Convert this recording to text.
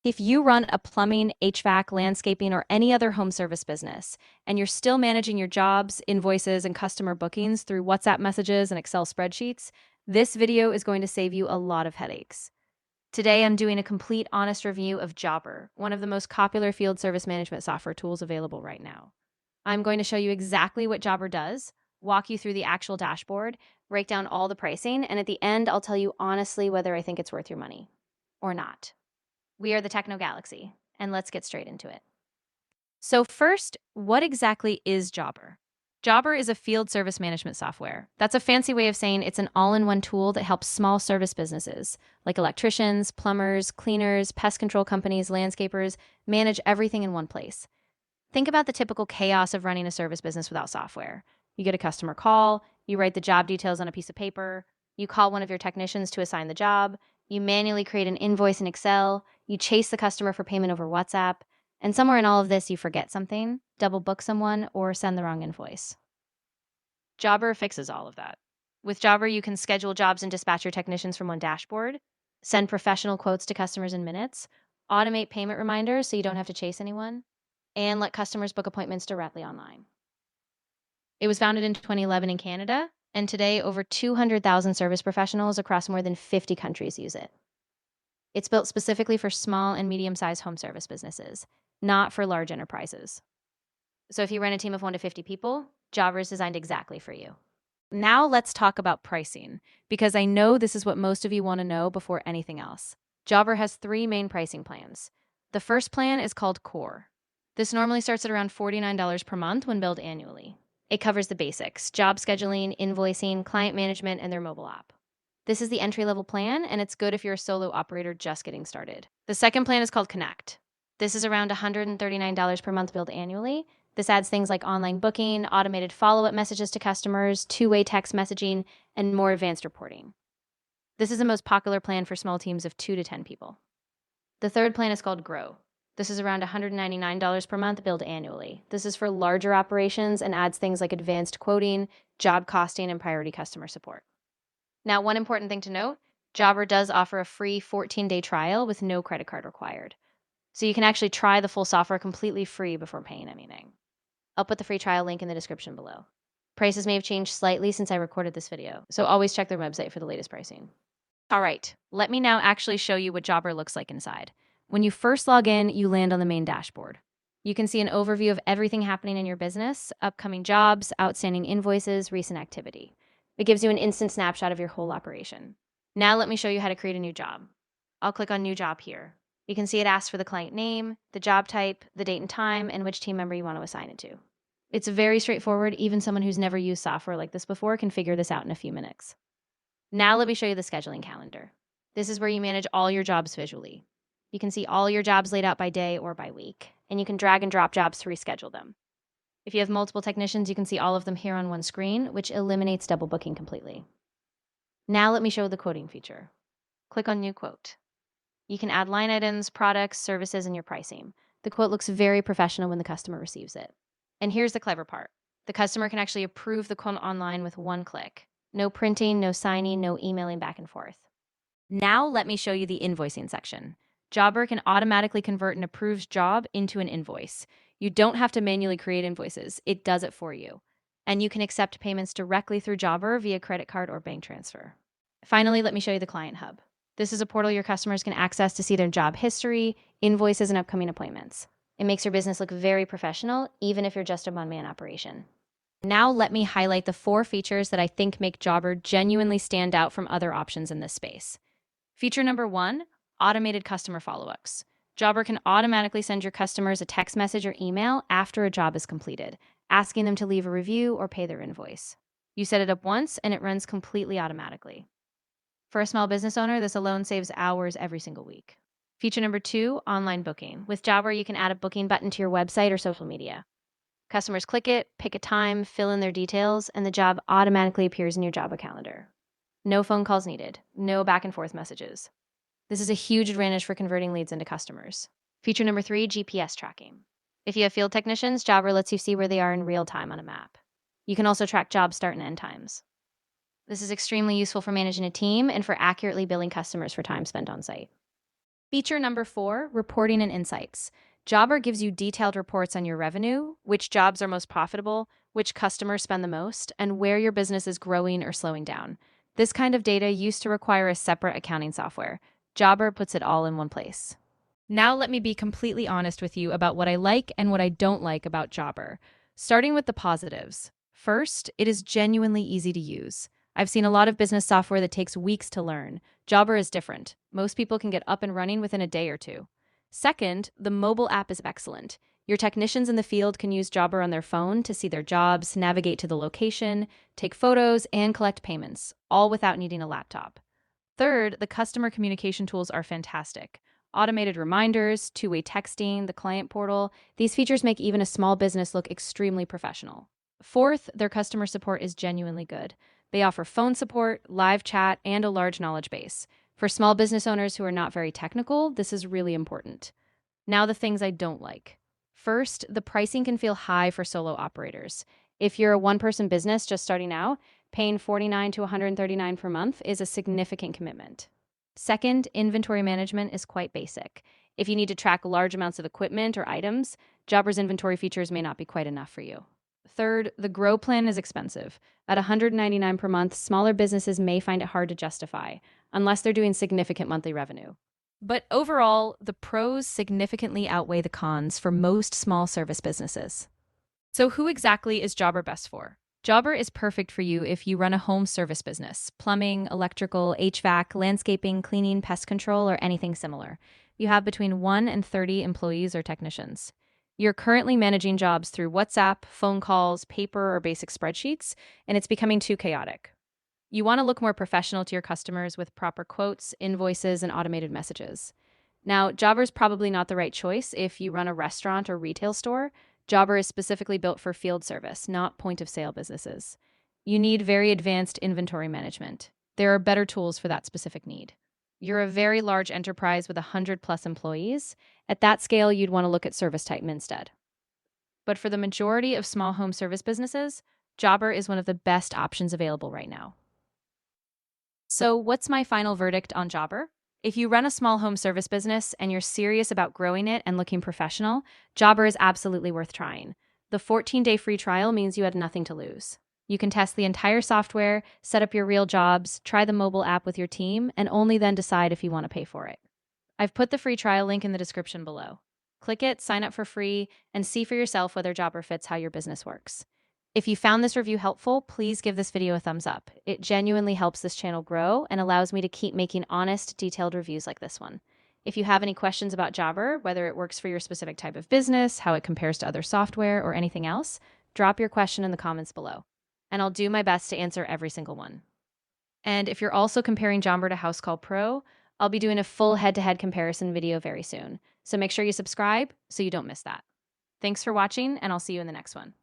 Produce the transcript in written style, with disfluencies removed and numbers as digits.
If you run a plumbing, HVAC, landscaping, or any other home service business, and you're still managing your jobs, invoices, and customer bookings through WhatsApp messages and Excel spreadsheets, this video is going to save you a lot of headaches. Today, I'm doing a complete honest review of Jobber, one of the most popular field service management software tools available right now. I'm going to show you exactly what Jobber does, walk you through the actual dashboard, break down all the pricing, and at the end, I'll tell you honestly whether I think it's worth your money or not. We are the Techno Galaxy, and let's get straight into it. So first, what exactly is Jobber? Jobber is a field service management software. That's a fancy way of saying it's an all-in-one tool that helps small service businesses, like electricians, plumbers, cleaners, pest control companies, landscapers, manage everything in one place. Think about the typical chaos of running a service business without software. You get a customer call, you write the job details on a piece of paper, you call one of your technicians to assign the job, you manually create an invoice in Excel, you chase the customer for payment over WhatsApp, and somewhere in all of this you forget something, double book someone, or send the wrong invoice. Jobber fixes all of that. With Jobber, you can schedule jobs and dispatch your technicians from one dashboard, send professional quotes to customers in minutes, automate payment reminders so you don't have to chase anyone, and let customers book appointments directly online. It was founded in 2011 in Canada, and today over 200,000 service professionals across more than 50 countries use it. It's built specifically for small and medium-sized home service businesses, not for large enterprises. So if you run a team of 1 to 50 people, Jobber is designed exactly for you. Now let's talk about pricing, because I know this is what most of you want to know before anything else. Jobber has 3 main pricing plans. The first plan is called Core. This normally starts at around $49 per month when billed annually. It covers the basics: job scheduling, invoicing, client management, and their mobile app. This is the entry-level plan, and it's good if you're a solo operator just getting started. The second plan is called Connect. This is around $139 per month billed annually. This adds things like online booking, automated follow-up messages to customers, two-way text messaging, and more advanced reporting. This is the most popular plan for small teams of 2 to 10 people. The third plan is called Grow. This is around $199 per month billed annually. This is for larger operations and adds things like advanced quoting, job costing, and priority customer support. Now, one important thing to note, Jobber does offer a free 14-day trial with no credit card required. So you can actually try the full software completely free before paying anything. I'll put the free trial link in the description below. Prices may have changed slightly since I recorded this video, so always check their website for the latest pricing. All right, let me now actually show you what Jobber looks like inside. When you first log in, you land on the main dashboard. You can see an overview of everything happening in your business, upcoming jobs, outstanding invoices, recent activity. It gives you an instant snapshot of your whole operation. Now let me show you how to create a new job. I'll click on New Job here. You can see it asks for the client name, the job type, the date and time, and which team member you want to assign it to. It's very straightforward. Even someone who's never used software like this before can figure this out in a few minutes. Now let me show you the scheduling calendar. This is where you manage all your jobs visually. You can see all your jobs laid out by day or by week, and you can drag and drop jobs to reschedule them. If you have multiple technicians, you can see all of them here on one screen, which eliminates double booking completely. Now let me show the quoting feature. Click on New Quote. You can add line items, products, services, and your pricing. The quote looks very professional when the customer receives it. And here's the clever part. The customer can actually approve the quote online with one click. No printing, no signing, no emailing back and forth. Now let me show you the invoicing section. Jobber can automatically convert an approved job into an invoice. You don't have to manually create invoices. It does it for you. And you can accept payments directly through Jobber via credit card or bank transfer. Finally, let me show you the Client Hub. This is a portal your customers can access to see their job history, invoices, and upcoming appointments. It makes your business look very professional, even if you're just a one-man operation. Now let me highlight the 4 features that I think make Jobber genuinely stand out from other options in this space. Feature number 1, automated customer follow-ups. Jobber can automatically send your customers a text message or email after a job is completed, asking them to leave a review or pay their invoice. You set it up once and it runs completely automatically. For a small business owner, this alone saves hours every single week. Feature number 2, online booking. With Jobber, you can add a booking button to your website or social media. Customers click it, pick a time, fill in their details, and the job automatically appears in your Jobber calendar. No phone calls needed, no back and forth messages. This is a huge advantage for converting leads into customers. Feature number 3, GPS tracking. If you have field technicians, Jobber lets you see where they are in real time on a map. You can also track job start and end times. This is extremely useful for managing a team and for accurately billing customers for time spent on site. Feature number 4, reporting and insights. Jobber gives you detailed reports on your revenue, which jobs are most profitable, which customers spend the most, and where your business is growing or slowing down. This kind of data used to require a separate accounting software. Jobber puts it all in one place. Now let me be completely honest with you about what I like and what I don't like about Jobber. Starting with the positives. First, it is genuinely easy to use. I've seen a lot of business software that takes weeks to learn. Jobber is different. Most people can get up and running within a day or two. Second, the mobile app is excellent. Your technicians in the field can use Jobber on their phone to see their jobs, navigate to the location, take photos, and collect payments, all without needing a laptop. Third, the customer communication tools are fantastic. Automated reminders, two-way texting, the client portal, these features make even a small business look extremely professional. Fourth, their customer support is genuinely good. They offer phone support, live chat, and a large knowledge base. For small business owners who are not very technical, this is really important. Now, the things I don't like. First, the pricing can feel high for solo operators. If you're a one-person business just starting out, paying $49 to $139 per month is a significant commitment. Second, inventory management is quite basic. If you need to track large amounts of equipment or items, Jobber's inventory features may not be quite enough for you. Third, the Grow plan is expensive. At $199 per month, smaller businesses may find it hard to justify, unless they're doing significant monthly revenue. But overall, the pros significantly outweigh the cons for most small service businesses. So who exactly is Jobber best for? Jobber is perfect for you if you run a home service business, plumbing, electrical, HVAC, landscaping, cleaning, pest control, or anything similar. You have between 1 and 30 employees or technicians. You're currently managing jobs through WhatsApp, phone calls, paper, or basic spreadsheets, and it's becoming too chaotic. You want to look more professional to your customers with proper quotes, invoices, and automated messages. Now, Jobber's probably not the right choice if you run a restaurant or retail store. Jobber is specifically built for field service, not point of sale businesses. You need very advanced inventory management. There are better tools for that specific need. You're a very large enterprise with 100 plus employees. At that scale, you'd want to look at ServiceTitan instead. But for the majority of small home service businesses, Jobber is one of the best options available right now. So, what's my final verdict on Jobber? If you run a small home service business and you're serious about growing it and looking professional, Jobber is absolutely worth trying. The 14-day free trial means you had nothing to lose. You can test the entire software, set up your real jobs, try the mobile app with your team, and only then decide if you want to pay for it. I've put the free trial link in the description below. Click it, sign up for free, and see for yourself whether Jobber fits how your business works. If you found this review helpful, please give this video a thumbs up. It genuinely helps this channel grow and allows me to keep making honest, detailed reviews like this one. If you have any questions about Jobber, whether it works for your specific type of business, how it compares to other software, or anything else, drop your question in the comments below, and I'll do my best to answer every single one. And if you're also comparing Jobber to House Call Pro, I'll be doing a full head-to-head comparison video very soon, so make sure you subscribe so you don't miss that. Thanks for watching, and I'll see you in the next one.